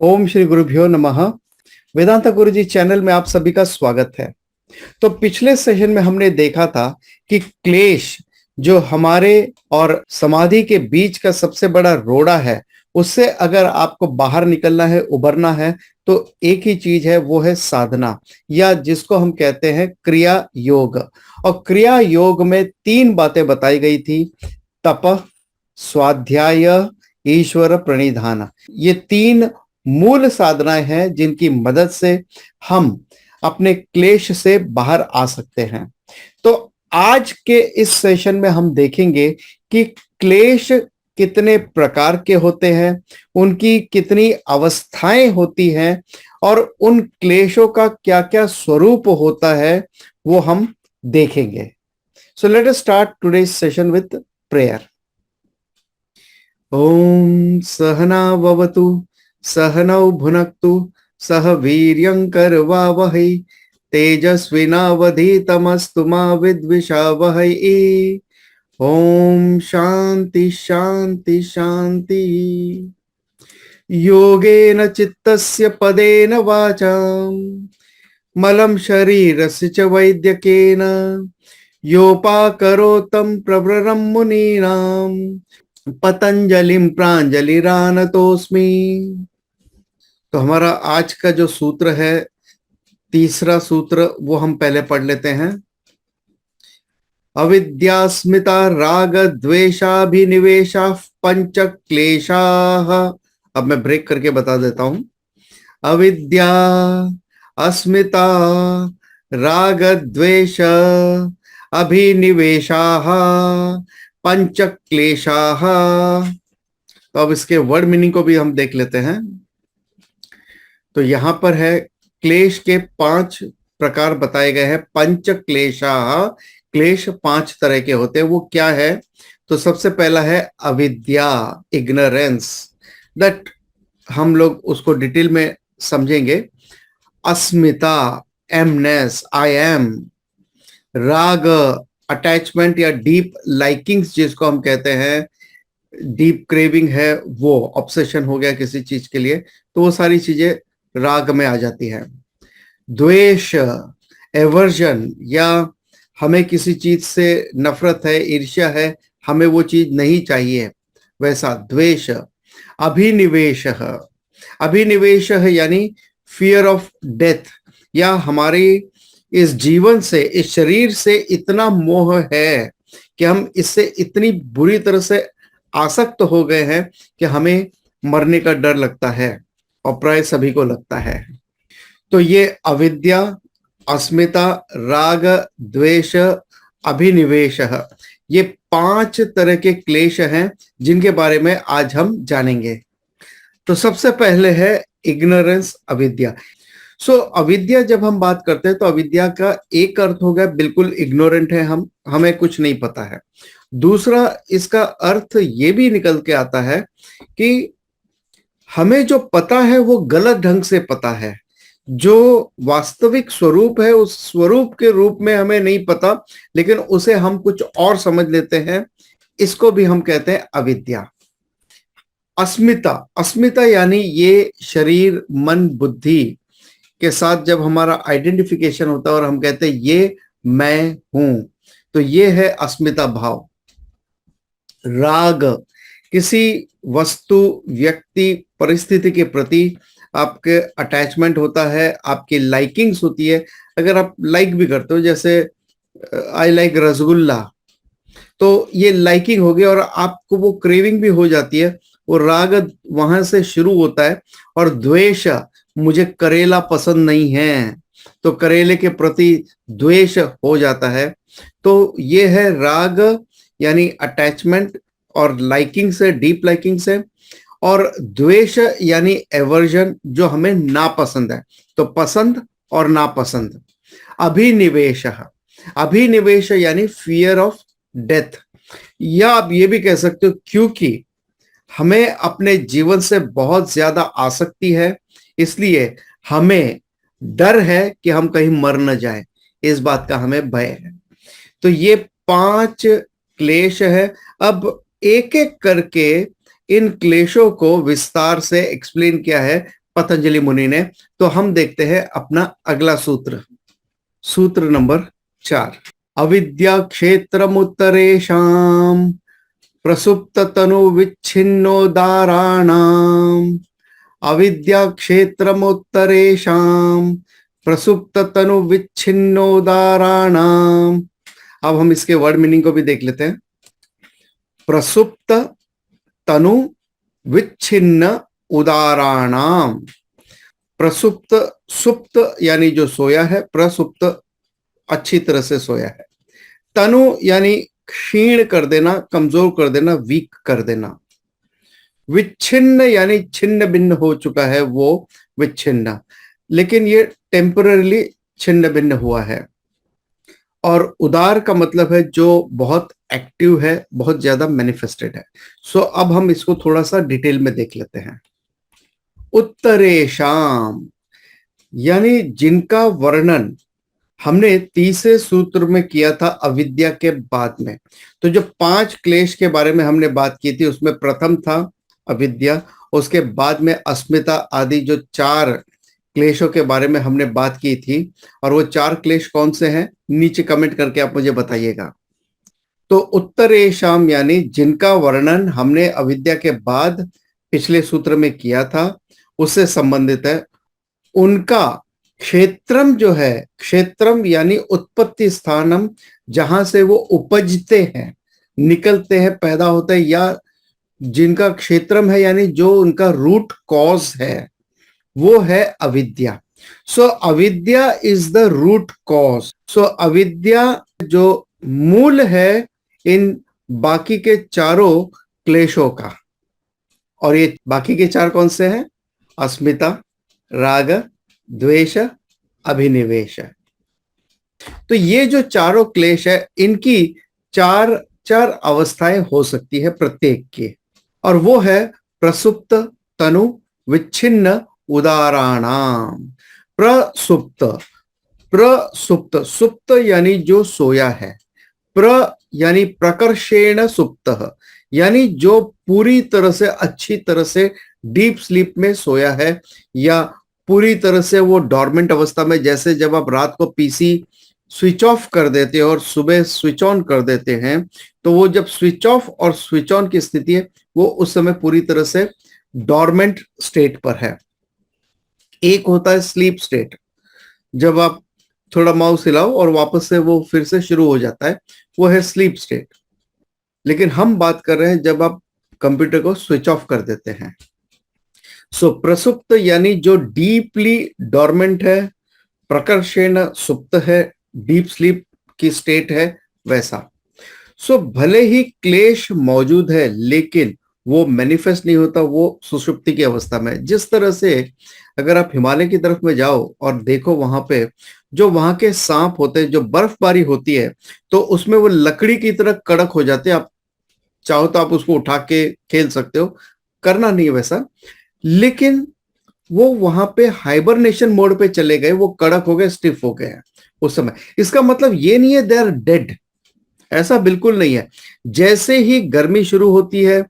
ओम श्री गुरुभ्यो नमः। वेदांता गुरुजी चैनल में आप सभी का स्वागत है। तो पिछले सेशन में हमने देखा था कि क्लेश जो हमारे और समाधि के बीच का सबसे बड़ा रोड़ा है, उससे अगर आपको बाहर निकलना है, उबरना है, तो एक ही चीज है, वो है साधना, या जिसको हम कहते हैं क्रिया योग। और क्रिया योग में तीन बातें बताई गई थी: तप, स्वाध्याय, ईश्वर प्रणिधान। ये तीन मूल साधनाएं हैं जिनकी मदद से हम अपने क्लेश से बाहर आ सकते हैं। तो आज के इस सेशन में हम देखेंगे कि क्लेश कितने प्रकार के होते हैं, उनकी कितनी अवस्थाएं होती हैं, और उन क्लेशों का क्या क्या स्वरूप होता है, वो हम देखेंगे। So let us start today's session with prayer. ओम सहना भवतु, सहनौ भुनक्तु, सह वीर्यं करवावहै, तेजस्विनावधीतमस्तु मा विद्विषावहै। ओम शांति शांति शांति। योगेन चित्तस्य पदेन वाचां मलं शरीरस्य च वैद्यकेन योपाकरोतं प्रवरं मुनीनां पतंजलिम प्रांजलिरानतोस्मि। तो हमारा आज का जो सूत्र है, तीसरा सूत्र, वो हम पहले पढ़ लेते हैं। अविद्यास्मिता राग द्वेषाभिनिवेशा पंच क्लेशाः। अब मैं ब्रेक करके बता देता हूं। अविद्या, अस्मिता, राग द्वेष, अभिनिवेशाः, पंच क्लेशाः। तो अब इसके वर्ड मीनिंग को भी हम देख लेते हैं। तो यहां पर है, क्लेश के 5 प्रकार बताए गए हैं। पंच क्लेशाः, क्लेश 5 तरह के होते हैं। वो क्या है? तो सबसे पहला है अविद्या, इग्नोरेंस। दैट हम लोग उसको डिटेल में समझेंगे। अस्मिता, एमनेस, आई एम। राग, अटैचमेंट या डीप लाइकिंग्स जिसको हम कहते हैं, डीप क्रेविंग है, वो ऑब्सेशन हो गया किसी चीज के लिए, तो वो सारी चीजें राग में आ जाती है। द्वेष, एवर्जन, या हमें किसी चीज से नफरत है, ईर्ष्या है, हमें वो चीज नहीं चाहिए, वैसा द्वेष। अभिनिवेश, अभिनिवेश यानी फियर ऑफ डेथ, या हमारी इस जीवन से, इस शरीर से इतना मोह है कि हम इससे इतनी बुरी तरह से आसक्त हो गए हैं कि हमें मरने का डर लगता है, और प्राय सभी को लगता है। तो ये अविद्या, अस्मिता, राग, द्वेष, अभिनिवेश, ये 5 तरह के क्लेश हैं जिनके बारे में आज हम जानेंगे। तो सबसे पहले है इग्नोरेंस, अविद्या। अविद्या जब हम बात करते हैं तो अविद्या का एक अर्थ हो गया बिल्कुल इग्नोरेंट है, हमें कुछ नहीं पता है। दूसरा, इसका अर्थ ये भी निकल के आता है कि हमें जो पता है वो गलत ढंग से पता है। जो वास्तविक स्वरूप है, उस स्वरूप के रूप में हमें नहीं पता, लेकिन उसे हम कुछ और समझ लेते हैं। इसको भी हम कहते हैं अविद्या। अस्मिता, अस्मिता यानी ये शरीर, मन, बुद्धि के साथ जब हमारा आइडेंटिफिकेशन होता है और हम कहते हैं ये मैं हूं, तो ये है अस्मिता भाव। राग, किसी वस्तु, व्यक्ति, परिस्थिति के प्रति आपके अटैचमेंट होता है, आपकी लाइकिंग्स होती है। अगर आप लाइक भी करते हो, जैसे आई लाइक रसगुल्ला, तो ये लाइकिंग हो गई और आपको वो क्रेविंग भी हो जाती है, वो राग वहां से शुरू होता है। और द्वेष, मुझे करेला पसंद नहीं है, तो करेले के प्रति द्वेष हो जाता है। तो ये है राग, यानी अटैचमेंट और लाइकिंग से, डीप लाइकिंग से। और द्वेष यानी एवर्जन, जो हमें नापसंद है। तो पसंद और नापसंद। अभिनिवेश, अभिनिवेश यानी फियर ऑफ डेथ, या आप ये भी कह सकते हो क्योंकि हमें अपने जीवन से बहुत ज्यादा आसक्ति है, इसलिए हमें डर है कि हम कहीं मर न जाए, इस बात का हमें भय है। तो ये 5 क्लेश है। अब एक एक करके इन क्लेशों को विस्तार से एक्सप्लेन किया है पतंजलि मुनि ने। तो हम देखते हैं अपना अगला सूत्र, सूत्र नंबर 4। अविद्या क्षेत्रमुत्तरेषां प्रसुप्त तनु विच्छिन्नोदाराणाम्। अविद्या क्षेत्रमुत्तरेषां प्रसुप्त तनु विच्छिन्नोदाराणाम्। अब हम इसके वर्ड मीनिंग को भी देख लेते हैं। प्रसुप्त तनु विच्छिन्न उदाराणाम। प्रसुप्त, सुप्त यानी जो सोया है, प्रसुप्त अच्छी तरह से सोया है, तनु यानी क्षीण कर देना, कमजोर कर देना, वीक कर देना, विच्छिन्न यानी छिन्न भिन्न हो चुका है, वो विच्छिन्न, लेकिन ये टेम्पररीली छिन्न भिन्न हुआ है। और उदार का मतलब है जो बहुत एक्टिव है, बहुत ज्यादा मैनिफेस्टेड है। सो अब हम इसको थोड़ा सा डिटेल में देख लेते हैं। उत्तरेशाम यानी जिनका वर्णन हमने तीसरे सूत्र में किया था अविद्या के बाद में। तो जो 5 क्लेश के बारे में हमने बात की थी, उसमें प्रथम था अविद्या, उसके बाद में अस्मिता आदि जो 4 क्लेशों के बारे में हमने बात की थी। और वो 4 क्लेश कौन से हैं, नीचे कमेंट करके आप मुझे बताइएगा। तो उत्तरेशाम यानी जिनका वर्णन हमने अविद्या के बाद पिछले सूत्र में किया था, उससे संबंधित है। उनका क्षेत्रम जो है, क्षेत्रम यानी उत्पत्ति स्थानम, जहां से वो उपजते हैं, निकलते हैं, पैदा होते हैं, या जिनका क्षेत्रम है यानी जो उनका रूट कॉज है, वो है अविद्या। सो अविद्या इज द रूट कॉज। सो अविद्या जो मूल है इन बाकी के चारों क्लेशों का। और ये बाकी के 4 कौन से हैं? अस्मिता, राग, द्वेष, अभिनिवेश। तो ये जो चारों क्लेश है, इनकी 4 अवस्थाएं हो सकती है प्रत्येक की, और वो है प्रसुप्त तनु विच्छिन्न उदाराणाम। प्रसुप्त, प्रसुप्त, सुप्त यानी जो सोया है, प्र यानी प्रकर्षेण सुप्त यानी जो पूरी तरह से अच्छी तरह से डीप स्लीप में सोया है, या पूरी तरह से वो डॉर्मेंट अवस्था में, जैसे जब आप रात को पीसी स्विच ऑफ कर देते हो और सुबह स्विच ऑन कर देते हैं, तो वो जब स्विच ऑफ और स्विच ऑन की स्थिति है, वो उस समय पूरी तरह से डॉर्मेंट स्टेट पर है। एक होता है स्लीप स्टेट, जब आप थोड़ा माउस हिलाओ और वापस से वो फिर से शुरू हो जाता है, वो है स्लीप स्टेट। लेकिन हम बात कर रहे हैं जब आप कंप्यूटर को स्विच ऑफ कर देते हैं। सो प्रसुप्त यानी जो डीपली डॉर्मेंट है, प्रकर्षेण सुप्त है, डीप स्लीप की स्टेट है, वैसा। सो भले ही क्लेश मौजूद है, लेकिन वो मैनिफेस्ट नहीं होता, वो सुषुप्ति की अवस्था में। जिस तरह से अगर आप हिमालय की तरफ में जाओ और देखो, वहां पे जो वहां के सांप होते हैं, जो बर्फबारी होती है, तो उसमें वो लकड़ी की तरह कड़क हो जाते हैं। आप चाहो तो आप उसको उठा के खेल सकते हो, करना नहीं है वैसा, लेकिन वो वहां पे हाइबरनेशन मोड पे चले गए, वो कड़क हो गए, स्टिफ हो गए हैं उस समय। इसका मतलब ये नहीं है दे आर डेड, ऐसा बिल्कुल नहीं है। जैसे ही गर्मी शुरू होती है,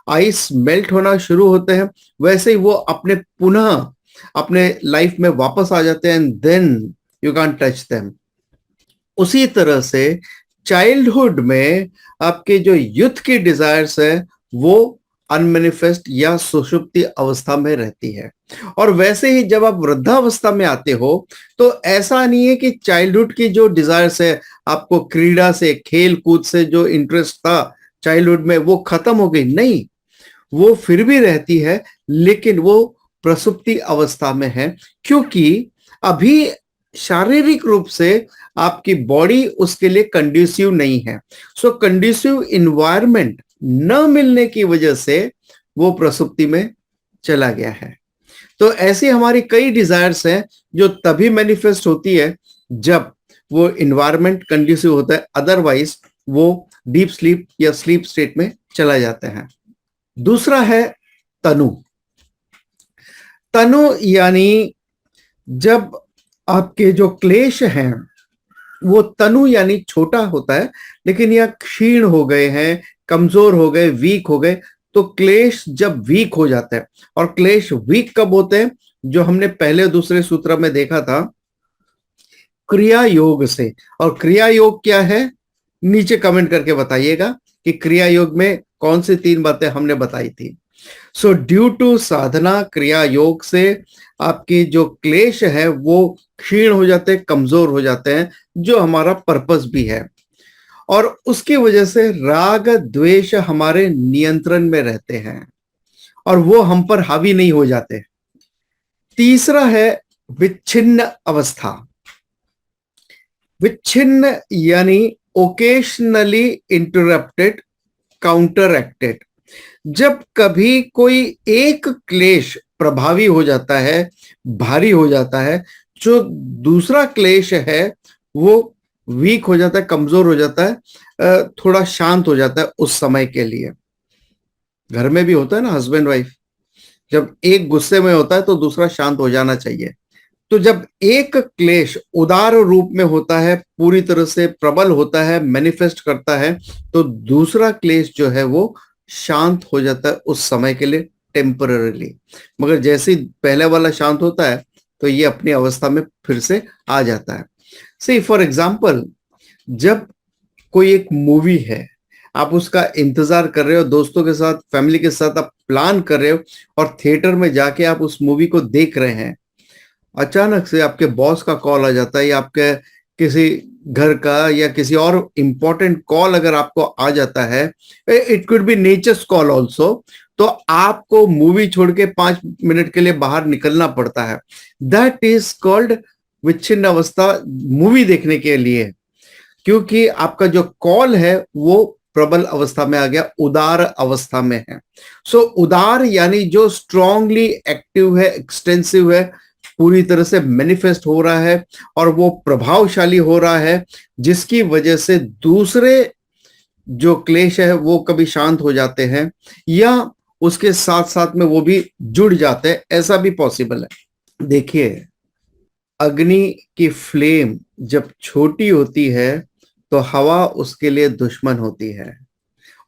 आइस मेल्ट होना शुरू होते हैं, वैसे ही वो अपने पुनः अपने लाइफ में वापस आ जाते हैं, and then you can touch them. उसी तरह से चाइल्डहुड में आपके जो यूथ की डिजायर्स है, वो अनमैनिफेस्ट या सुषुप्ति अवस्था में रहती है। और वैसे ही जब आप वृद्धावस्था में आते हो, तो ऐसा नहीं है कि चाइल्डहुड की जो डिजायर्स है, आपको क्रीड़ा से, खेल कूद से जो इंटरेस्ट था चाइल्डहुड में, वो खत्म हो गई। नहीं, वो फिर भी रहती है, लेकिन वो प्रसुप्ति अवस्था में है, क्योंकि अभी शारीरिक रूप से आपकी बॉडी उसके लिए कंड्यूसिव नहीं है। सो कंड्यूसिव इन्वायरमेंट न मिलने की वजह से वो प्रसुप्ति में चला गया है। तो ऐसी हमारी कई डिजायर्स हैं जो तभी मैनिफेस्ट होती है जब वो इन्वायरमेंट कंड्यूसिव होता है, अदरवाइज वो डीप स्लीप या स्लीप स्टेट में चला जाते हैं। दूसरा है तनु। तनु यानी जब आपके जो क्लेश हैं, वो तनु यानी छोटा होता है, लेकिन यह क्षीण हो गए हैं, कमजोर हो गए, वीक हो गए। तो क्लेश जब वीक हो जाता है, और क्लेश वीक कब होते हैं? जो हमने पहले दूसरे सूत्र में देखा था, क्रिया योग से। और क्रिया योग क्या है, नीचे कमेंट करके बताइएगा कि क्रिया योग में कौन सी 3 बातें हमने बताई थी। सो ड्यू टू साधना, क्रिया योग से आपकी जो क्लेश है वो क्षीण हो जाते हैं, कमजोर हो जाते हैं, जो हमारा पर्पस भी है। और उसकी वजह से राग द्वेष हमारे नियंत्रण में रहते हैं और वो हम पर हावी नहीं हो जाते। तीसरा है विच्छिन्न अवस्था। विच्छिन्न यानी ओकेशनली इंटरप्टेड, काउंटर एक्टेड। जब कभी कोई एक क्लेश प्रभावी हो जाता है, भारी हो जाता है, जो दूसरा क्लेश है वो वीक हो जाता है, कमजोर हो जाता है, थोड़ा शांत हो जाता है उस समय के लिए। घर में भी होता है ना, हस्बैंड वाइफ, जब एक गुस्से में होता है तो दूसरा शांत हो जाना चाहिए। तो जब एक क्लेश उदार रूप में होता है, पूरी तरह से प्रबल होता है, मैनिफेस्ट करता है, तो दूसरा क्लेश जो है वो शांत हो जाता है उस समय के लिए, टेम्पररीली। मगर जैसे ही पहले वाला शांत होता है तो ये अपनी अवस्था में फिर से आ जाता है। सी फॉर एग्जाम्पल, जब कोई एक मूवी है, आप उसका इंतजार कर रहे हो, दोस्तों के साथ, फैमिली के साथ आप प्लान कर रहे हो और थिएटर में जाके आप उस मूवी को देख रहे हैं, अचानक से आपके बॉस का कॉल आ जाता है या आपके किसी घर का या किसी और इंपॉर्टेंट कॉल अगर आपको आ जाता है, it could be nature's call also, तो आपको मूवी छोड़ के 5 मिनट के लिए बाहर निकलना पड़ता है। दैट इज कॉल्ड विच्छिन्न अवस्था मूवी देखने के लिए, क्योंकि आपका जो कॉल है वो प्रबल अवस्था में आ गया, उदार अवस्था में है। सो उदार यानी जो स्ट्रांगली एक्टिव है, एक्सटेंसिव है, पूरी तरह से मैनिफेस्ट हो रहा है और वो प्रभावशाली हो रहा है, जिसकी वजह से दूसरे जो क्लेश है वो कभी शांत हो जाते हैं या उसके साथ साथ में वो भी जुड़ जाते हैं, ऐसा भी पॉसिबल है। देखिए, अग्नि की फ्लेम जब छोटी होती है तो हवा उसके लिए दुश्मन होती है,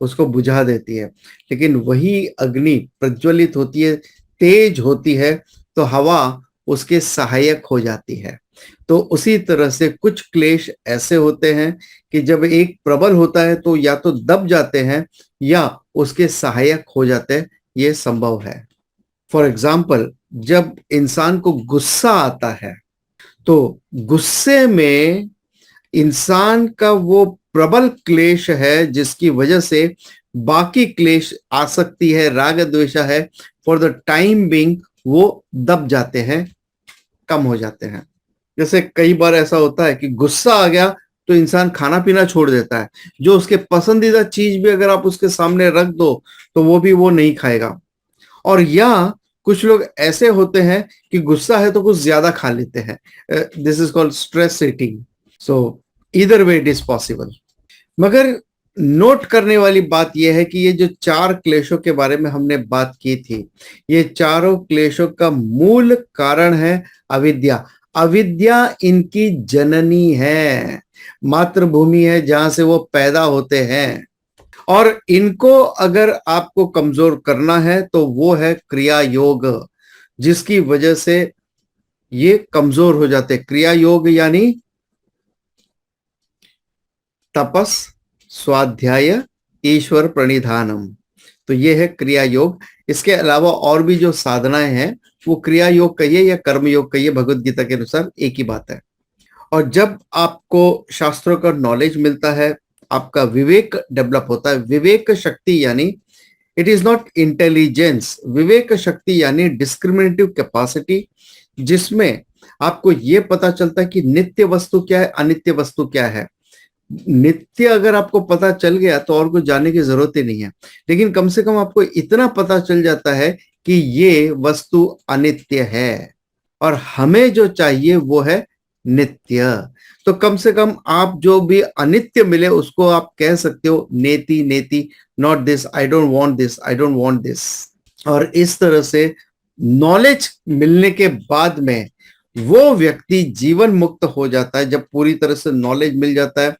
उसको बुझा देती है। लेकिन वही अग्नि प्रज्वलित होती है, तेज होती है, तो हवा उसके सहायक हो जाती है। तो उसी तरह से कुछ क्लेश ऐसे होते हैं कि जब एक प्रबल होता है तो या तो दब जाते हैं या उसके सहायक हो जाते हैं, ये संभव है। फॉर एग्जाम्पल, जब इंसान को गुस्सा आता है तो गुस्से में इंसान का वो प्रबल क्लेश है जिसकी वजह से बाकी क्लेश, आसक्ति है, राग द्वेष है, फॉर द टाइम बिंग वो दब जाते हैं, कम हो जाते हैं। जैसे कई बार ऐसा होता है कि गुस्सा आ गया तो इंसान खाना पीना छोड़ देता है, जो उसके पसंदीदा चीज भी अगर आप उसके सामने रख दो तो वो भी वो नहीं खाएगा। और या कुछ लोग ऐसे होते हैं कि गुस्सा है तो कुछ ज्यादा खा लेते हैं, this is called stress eating. So either way it is possible. मगर नोट करने वाली बात यह है कि ये जो 4 क्लेशों के बारे में हमने बात की थी, ये चारों क्लेशों का मूल कारण है अविद्या। अविद्या इनकी जननी है, मातृभूमि है जहां से वो पैदा होते हैं। और इनको अगर आपको कमजोर करना है तो वो है क्रिया योग, जिसकी वजह से ये कमजोर हो जाते। क्रिया योग यानी तपस, स्वाध्याय, ईश्वर प्रणिधानम, तो ये है क्रिया योग। इसके अलावा और भी जो साधनाएं हैं वो क्रिया योग कहिए या कर्म योग कहिए, भगवत गीता के अनुसार एक ही बात है। और जब आपको शास्त्रों का नॉलेज मिलता है, आपका विवेक डेवलप होता है। विवेक शक्ति यानी इट इज नॉट इंटेलिजेंस, विवेक शक्ति यानी डिस्क्रिमिनेटिव कैपेसिटी, जिसमें आपको यह पता चलता है कि नित्य वस्तु क्या है, अनित्य वस्तु क्या है। नित्य अगर आपको पता चल गया तो और कुछ जानने की जरूरत ही नहीं है, लेकिन कम से कम आपको इतना पता चल जाता है कि ये वस्तु अनित्य है और हमें जो चाहिए वो है नित्य। तो कम से कम आप जो भी अनित्य मिले उसको आप कह सकते हो नेति नेति, not this, I don't want this, I don't want this. और इस तरह से नॉलेज मिलने के बाद में वो व्यक्ति जीवन मुक्त हो जाता है। जब पूरी तरह से नॉलेज मिल जाता है,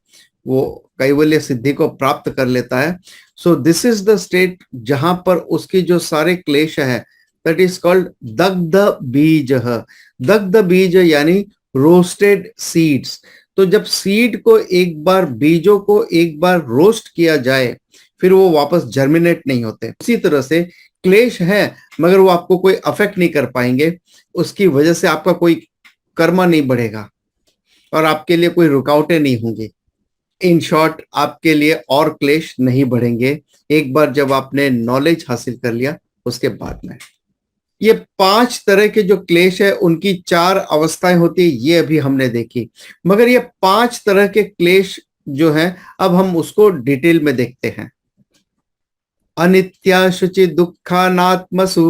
वो कैवल्य सिद्धि को प्राप्त कर लेता है। So this is the state जहां पर उसकी जो सारे क्लेश है, दैट इज कॉल्ड दग्ध बीज। दग्ध बीज यानी रोस्टेड सीड्स। तो जब सीड को एक बार, बीजों को एक बार रोस्ट किया जाए, फिर वो वापस जर्मिनेट नहीं होते। उसी तरह से क्लेश है, मगर वो आपको कोई अफेक्ट नहीं कर पाएंगे, उसकी वजह से आपका कोई कर्म नहीं बढ़ेगा और आपके लिए कोई रुकावटें नहीं होंगी। इन शॉर्ट, आपके लिए और क्लेश नहीं बढ़ेंगे एक बार जब आपने नॉलेज हासिल कर लिया उसके बाद में। ये 5 तरह के जो क्लेश है उनकी 4 अवस्थाएं होती है, ये अभी हमने देखी। मगर ये 5 तरह के क्लेश जो हैं, अब हम उसको डिटेल में देखते हैं। अनित्या शुचि दुखानात्मसु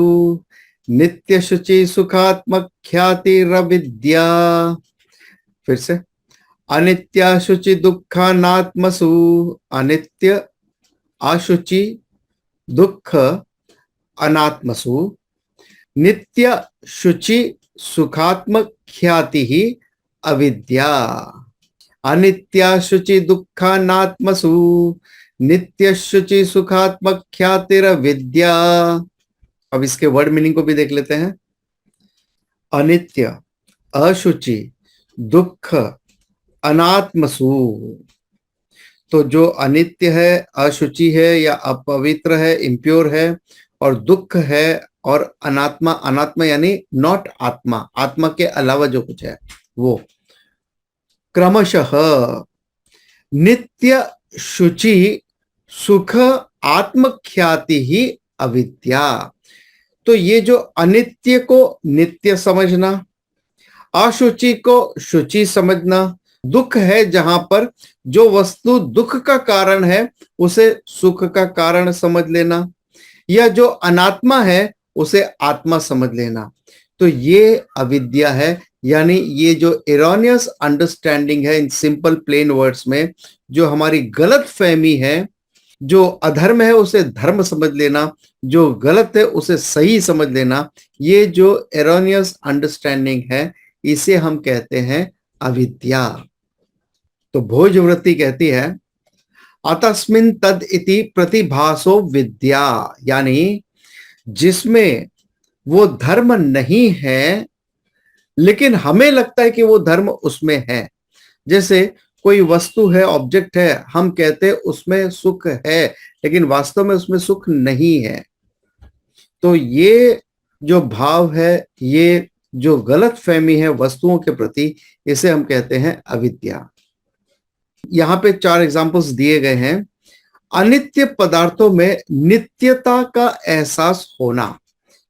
नित्य शुचि सुखात्मक ख्यातिरविद्या। फिर से, अनित्य शुचि दुखानात्मसु, अनित्य अशुचि दुख अनात्मसु, नित्य शुचि सुखात्मक ख्याति ही अविद्या। अनित्य शुचि दुखानात्मसु नित्य शुचि सुखात्मक ख्यातिरविद्या। अब इसके वर्ड मीनिंग को भी देख लेते हैं। अनित्य, अशुचि, दुख, अनात्मसु। तो जो अनित्य है, अशुचि है या अपवित्र है, इम्प्योर है, और दुख है और अनात्मा, अनात्मा यानी नॉट आत्मा, आत्मा के अलावा जो कुछ है वो। क्रमशः नित्य शुचि सुख आत्मख्याति ही अविद्या। तो ये जो अनित्य को नित्य समझना, अशुचि को शुचि समझना, दुख है जहां पर जो वस्तु दुख का कारण है उसे सुख का कारण समझ लेना, या जो अनात्मा है उसे आत्मा समझ लेना, तो ये अविद्या है। यानी ये जो एरोनियस अंडरस्टैंडिंग है, इन सिंपल प्लेन वर्ड्स में, जो हमारी गलत फहमी है, जो अधर्म है उसे धर्म समझ लेना, जो गलत है उसे सही समझ लेना, ये जो एरोनियस अंडरस्टैंडिंग है इसे हम कहते हैं अविद्या। तो भोजवृत्ति कहती है अतस्मिन् तद इति प्रतिभासो विद्या, यानी जिसमें वो धर्म नहीं है लेकिन हमें लगता है कि वो धर्म उसमें है। जैसे कोई वस्तु है, ऑब्जेक्ट है, हम कहते हैं उसमें सुख है लेकिन वास्तव में उसमें सुख नहीं है। तो ये जो भाव है, ये जो गलत फहमी है वस्तुओं के प्रति, इसे हम कहते हैं अविद्या। यहां पे 4 एग्जाम्पल्स दिए गए हैं। अनित्य पदार्थों में नित्यता का एहसास होना,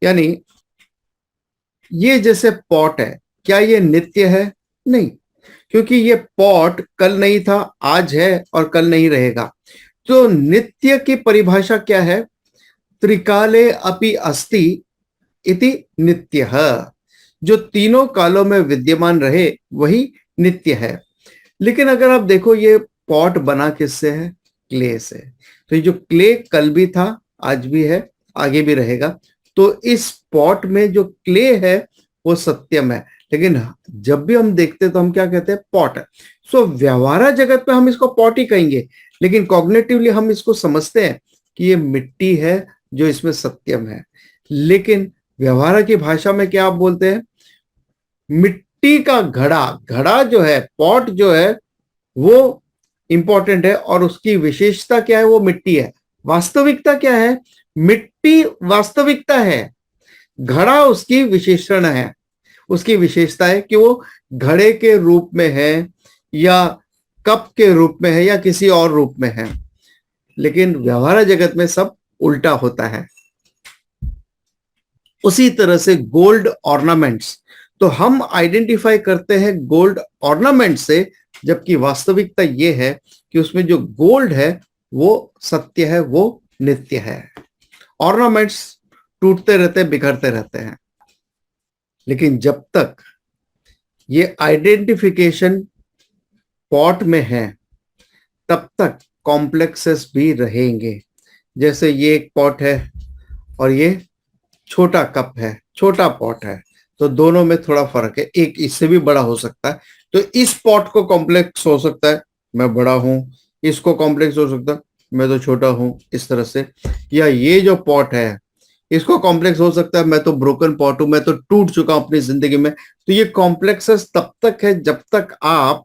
यानी ये जैसे पॉट है, क्या ये नित्य है? नहीं, क्योंकि ये पॉट कल नहीं था, आज है और कल नहीं रहेगा। तो नित्य की परिभाषा क्या है? त्रिकाले अपि अस्ति इति नित्यः। जो तीनों कालों में विद्यमान रहे वही नित्य है। लेकिन अगर आप देखो, ये पॉट बना किससे है? क्ले से। तो ये जो क्ले कल भी था, आज भी है, आगे भी रहेगा। तो इस पॉट में जो क्ले है वो सत्यम है, लेकिन जब भी हम देखते तो हम क्या कहते हैं? पॉट है। सो व्यवहार जगत में हम इसको पॉट ही कहेंगे, लेकिन कॉग्निटिवली हम इसको समझते हैं कि ये मिट्टी है जो इसमें सत्यम है। लेकिन व्यवहार की भाषा में क्या आप बोलते हैं? मिट्टी का घड़ा, घड़ा जो है, पॉट जो है वो इंपॉर्टेंट है और उसकी विशेषता क्या है? वो मिट्टी है। वास्तविकता क्या है? मिट्टी वास्तविकता है, घड़ा उसकी विशेषण है, उसकी विशेषता है कि वो घड़े के रूप में है या कप के रूप में है या किसी और रूप में है। लेकिन व्यवहार जगत में सब उल्टा होता है। उसी तरह से गोल्ड ऑर्नामेंट्स, तो हम आइडेंटिफाई करते हैं गोल्ड ऑर्नामेंट से, जबकि वास्तविकता ये है कि उसमें जो गोल्ड है वो सत्य है, वो नित्य है। ऑर्नामेंट्स टूटते रहते हैं, बिखरते रहते हैं, लेकिन जब तक ये आइडेंटिफिकेशन पॉट में है तब तक कॉम्प्लेक्सेस भी रहेंगे। जैसे ये एक पॉट है और ये छोटा कप है, छोटा पॉट है, तो दोनों में थोड़ा फर्क है। एक इससे भी बड़ा हो सकता है, तो इस पॉट को कॉम्प्लेक्स हो सकता है मैं बड़ा हूं, इसको कॉम्प्लेक्स हो सकता है मैं तो छोटा हूं, इस तरह से। या ये जो पॉट है इसको कॉम्प्लेक्स हो सकता है मैं तो ब्रोकन पॉट हूं, मैं तो टूट चुका हूं अपनी जिंदगी में। तो ये कॉम्प्लेक्सेस तब तक है जब तक आप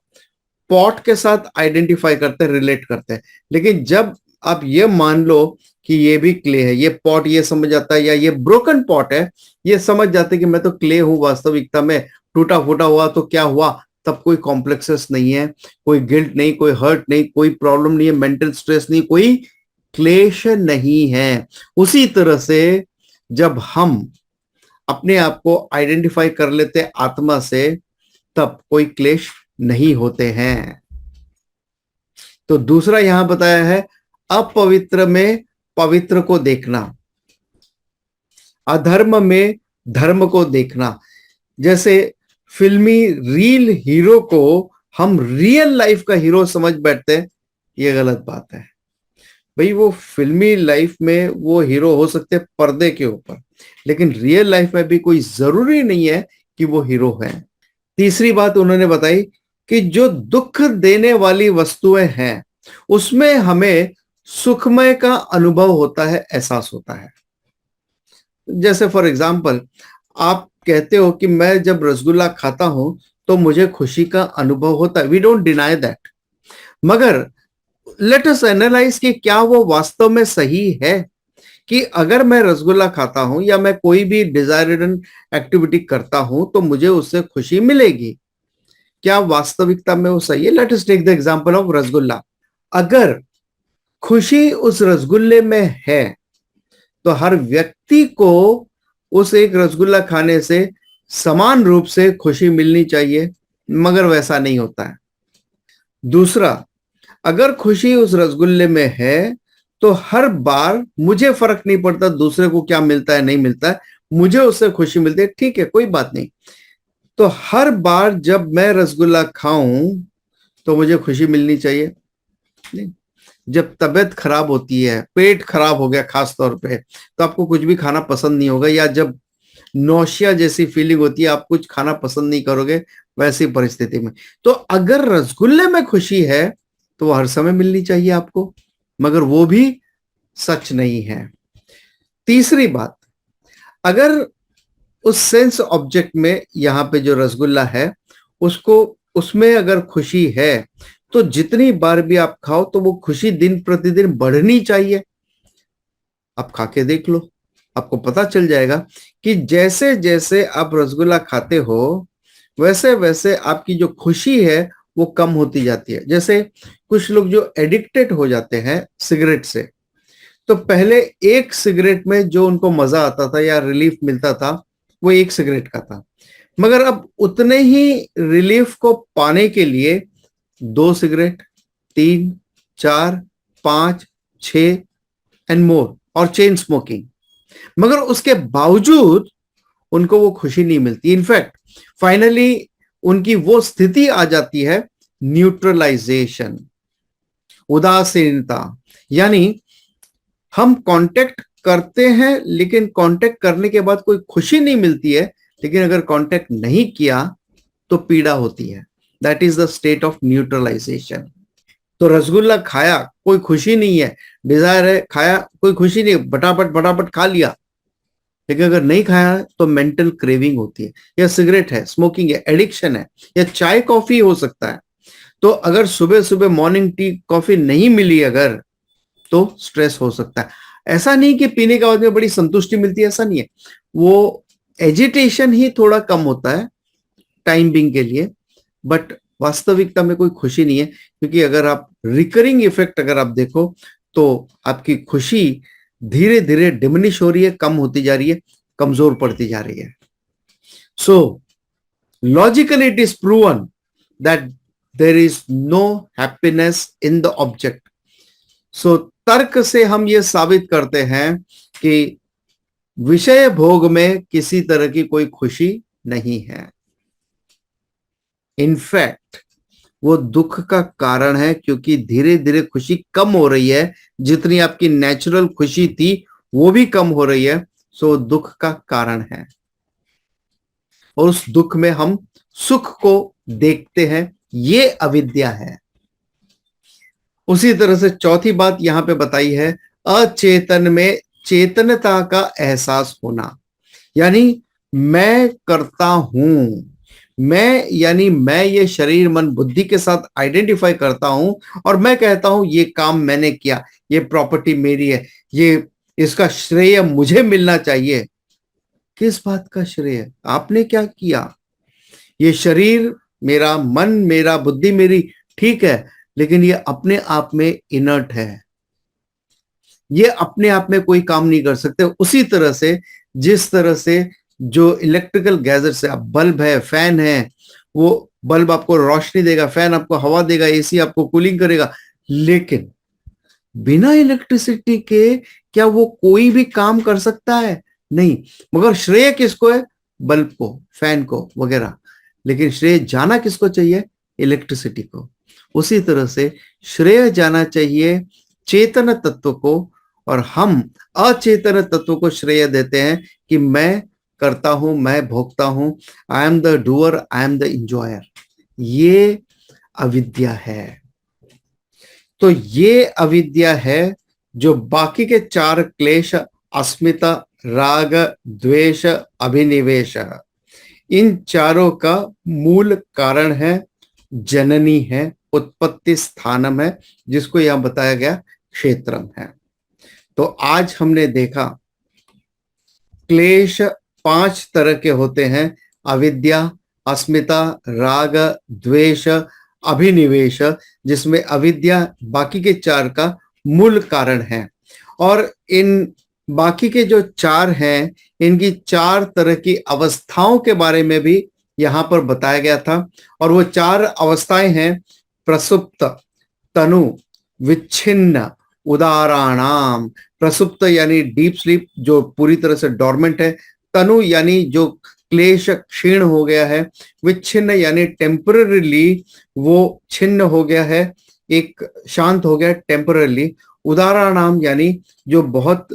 पॉट के साथ आइडेंटिफाई करते हैं, रिलेट करते हैं। लेकिन जब आप ये मान लो कि ये भी क्ले है, ये पॉट ये समझ जाता है, या ये ब्रोकन पॉट है ये समझ जाते कि मैं तो क्ले हूं वास्तविकता में, टूटा फूटा हुआ तो क्या हुआ, तब कोई कॉम्प्लेक्सेस नहीं है, कोई गिल्ट नहीं, कोई हर्ट नहीं, कोई प्रॉब्लम नहीं है, मेंटल स्ट्रेस नहीं, कोई क्लेश नहीं है। उसी तरह से जब हम अपने आप को आइडेंटिफाई कर लेते आत्मा से, तब कोई क्लेश नहीं होते हैं। तो दूसरा यहां बताया है, अपवित्र में पवित्र को देखना, अधर्म में धर्म को देखना। जैसे फिल्मी रियल हीरो को हम रियल लाइफ का हीरो समझ बैठते हैं, ये गलत बात है। भाई वो फिल्मी लाइफ में वो हीरो हो सकते हैं पर्दे के ऊपर, लेकिन रियल लाइफ में भी कोई जरूरी नहीं है कि वो हीरो है। तीसरी बात उन्होंने बताई कि जो दुख देने वाली वस्तुएं हैं उसमें हमें सुखमय का अनुभव होता है, एहसास होता है। जैसे फॉर एग्जाम्पल आप कहते हो कि मैं जब रसगुल्ला खाता हूं तो मुझे खुशी का अनुभव होता है, वी डोंट डिनाई दैट। मगर लेट अस एनालाइज कि क्या वो वास्तव में सही है कि अगर मैं रसगुल्ला खाता हूं या मैं कोई भी डिजायर्ड एक्टिविटी करता हूं तो मुझे उससे खुशी मिलेगी, क्या वास्तविकता में वो सही है? Let us take the example of rasgulla. अगर खुशी उस रसगुल्ले में है तो हर व्यक्ति को उस एक रसगुल्ला खाने से समान रूप से खुशी मिलनी चाहिए, मगर वैसा नहीं होता है। दूसरा, अगर खुशी उस रसगुल्ले में है तो हर बार मुझे फर्क नहीं पड़ता दूसरे को क्या मिलता है नहीं मिलता है, मुझे उससे खुशी मिलती है, ठीक है कोई बात नहीं। तो हर बार जब मैं रसगुल्ला खाऊं तो मुझे खुशी मिलनी चाहिए नहीं। जब तबीयत खराब होती है, पेट खराब हो गया खास तौर पे, तो आपको कुछ भी खाना पसंद नहीं होगा, या जब नौशिया जैसी फीलिंग होती है आप कुछ खाना पसंद नहीं करोगे वैसी परिस्थिति में। तो अगर रसगुल्ले में खुशी है तो वो हर समय मिलनी चाहिए आपको, मगर वो भी सच नहीं है। तीसरी बात, अगर उस सेंस ऑब्जेक्ट में यहां पे जो रसगुल्ला है उसको उसमें अगर खुशी है तो जितनी बार भी आप खाओ तो वो खुशी दिन प्रतिदिन बढ़नी चाहिए। आप खा के देख लो, आपको पता चल जाएगा कि जैसे जैसे आप रसगुल्ला खाते हो वैसे वैसे आपकी जो खुशी है वो कम होती जाती है। जैसे कुछ लोग जो एडिक्टेड हो जाते हैं सिगरेट से, तो पहले एक सिगरेट में जो उनको मजा आता था या रिलीफ मिलता था वो एक सिगरेट का था, मगर अब उतने ही रिलीफ को पाने के लिए 2 सिगरेट, 3, 4, 5, 6 एंड मोर, और चेन स्मोकिंग, मगर उसके बावजूद उनको वो खुशी नहीं मिलती। इनफैक्ट फाइनली उनकी वो स्थिति आ जाती है न्यूट्रलाइजेशन, उदासीनता। यानी हम कांटेक्ट करते हैं लेकिन कांटेक्ट करने के बाद कोई खुशी नहीं मिलती है, लेकिन अगर कांटेक्ट नहीं किया तो पीड़ा होती है। That is the state of neutralisation. तो रसगुल्ला खाया कोई खुशी नहीं है, डिजायर है खाया कोई खुशी नहीं, फटाफट फटाफट खा लिया, लेकिन अगर नहीं खाया तो मेंटल क्रेविंग होती है, या सिगरेट है, स्मोकिंग है, एडिक्शन है, या चाय कॉफी हो सकता है। तो अगर सुबह सुबह मॉर्निंग टी कॉफी नहीं मिली अगर, तो स्ट्रेस हो सकता है। ऐसा नहीं कि पीने के बाद में बड़ी संतुष्टि मिलती है, ऐसा नहीं है, वो एजिटेशन ही थोड़ा कम होता है टाइम बिंग के लिए, बट वास्तविकता में कोई खुशी नहीं है। क्योंकि अगर आप रिकरिंग इफेक्ट अगर आप देखो तो आपकी खुशी धीरे धीरे डिमिनिश हो रही है, कम होती जा रही है, कमजोर पड़ती जा रही है। So logically it is proven that there is no happiness in the object. So तर्क से हम ये साबित करते हैं कि विषय भोग में किसी तरह की कोई खुशी नहीं है। इनफैक्ट वो दुख का कारण है, क्योंकि धीरे धीरे खुशी कम हो रही है, जितनी आपकी नेचुरल खुशी थी वो भी कम हो रही है। सो दुख का कारण है, और उस दुख में हम सुख को देखते हैं, ये अविद्या है। उसी तरह से चौथी बात यहां पे बताई है, अचेतन में चेतनता का एहसास होना, यानी मैं करता हूं, मैं यानी मैं ये शरीर मन बुद्धि के साथ आइडेंटिफाई करता हूं और मैं कहता हूं ये काम मैंने किया, ये प्रॉपर्टी मेरी है, ये इसका श्रेय मुझे मिलना चाहिए। किस बात का श्रेय? आपने क्या किया? ये शरीर मेरा, मन मेरा, बुद्धि मेरी, ठीक है, लेकिन ये अपने आप में इनर्ट है, ये अपने आप में कोई काम नहीं कर सकते। उसी तरह से जिस तरह से जो इलेक्ट्रिकल गैजेट्स है, बल्ब है, फैन है, वो बल्ब आपको रोशनी देगा, फैन आपको हवा देगा, एसी आपको कूलिंग करेगा, लेकिन बिना इलेक्ट्रिसिटी के क्या वो कोई भी काम कर सकता है? नहीं। मगर श्रेय किसको है? बल्ब को, फैन को वगैरह, लेकिन श्रेय जाना किसको चाहिए? इलेक्ट्रिसिटी को। उसी तरह से श्रेय जाना चाहिए चेतन तत्व को, और हम अचेतन तत्व को श्रेय देते हैं कि मैं करता हूं, मैं भोगता हूं, I am the doer, I am the enjoyer. ये अविद्या है। तो ये अविद्या है जो बाकी के चार क्लेश, अस्मिता, राग, द्वेष, अभिनिवेश, इन चारों का मूल कारण है, जननी है, उत्पत्ति स्थानम है, जिसको यहां बताया गया क्षेत्रम है। तो आज हमने देखा क्लेश 5 तरह के होते हैं, अविद्या, अस्मिता, राग, द्वेष, अभिनिवेश, जिसमें अविद्या बाकी के 4 का मूल कारण है। और इन बाकी के जो 4 हैं, इनकी 4 तरह की अवस्थाओं के बारे में भी यहां पर बताया गया था। और वो 4 अवस्थाएं हैं, प्रसुप्त, तनु, विच्छिन्न, उदाराणाम। प्रसुप्त यानी डीप स्लीप, जो पूरी तरह से डोरमेंट है। तनु यानी जो क्लेश क्षीण हो गया है। विच्छिन्न यानी टेम्पररीली वो छिन्न हो गया है, एक शांत हो गया टेम्पररीली। उदाराणाम यानी जो बहुत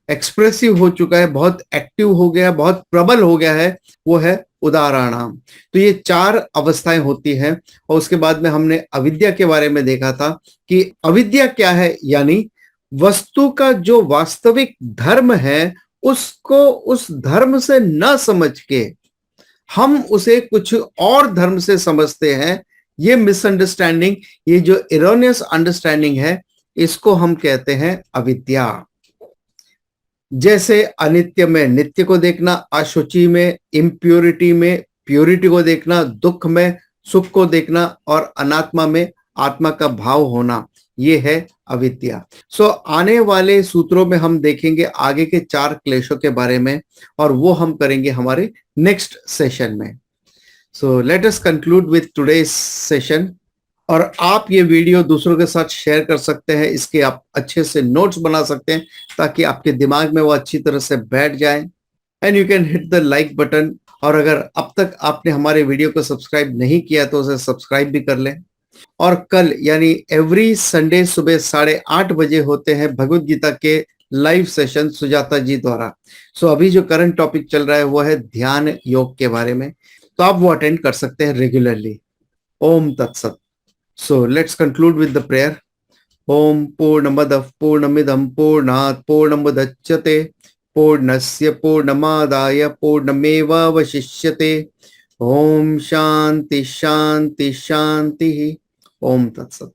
एक्सप्रेसिव हो चुका है, बहुत एक्टिव हो गया, बहुत प्रबल हो गया है, वो है उदाराणाम। तो ये 4 अवस्थाएं होती हैं। और उसके बाद में हमने अविद्या के बारे में देखा था कि अविद्या क्या है, यानी वस्तु का जो वास्तविक धर्म है उसको उस धर्म से न समझ के हम उसे कुछ और धर्म से समझते हैं। ये मिसअंडरस्टैंडिंग, ये जो एरोनियस अंडरस्टैंडिंग है, इसको हम कहते हैं अविद्या। जैसे अनित्य में नित्य को देखना, अशुचि में इम्प्योरिटी में प्योरिटी को देखना, दुख में सुख को देखना, और अनात्मा में आत्मा का भाव होना, ये है अविद्या। सो आने वाले सूत्रों में हम देखेंगे आगे के 4 क्लेशों के बारे में, और वो हम करेंगे हमारे नेक्स्ट सेशन में। सो let us conclude with today's session. और आप ये वीडियो दूसरों के साथ शेयर कर सकते हैं, इसके आप अच्छे से नोट्स बना सकते हैं ताकि आपके दिमाग में वो अच्छी तरह से बैठ जाए। And you can hit the like button. और अगर अब तक आपने हमारे वीडियो को सब्सक्राइब नहीं किया तो उसे सब्सक्राइब भी कर लें। और कल यानी एवरी संडे सुबह 8:30 बजे होते हैं भगवत गीता के लाइव सेशन सुजाता जी द्वारा। सो अभी जो करंट टॉपिक चल रहा है वो है ध्यान योग के बारे में, तो आप वो अटेंड कर सकते हैं रेगुलरली। ओम तत्सत। So let's conclude with the prayer. Om Purnamadav Purnamidam Purnat Purnamudachyate Purnasya Purnamadaya Purnameva Vashishyate. Om Shanti Shanti Shanti. Om Tat Sat.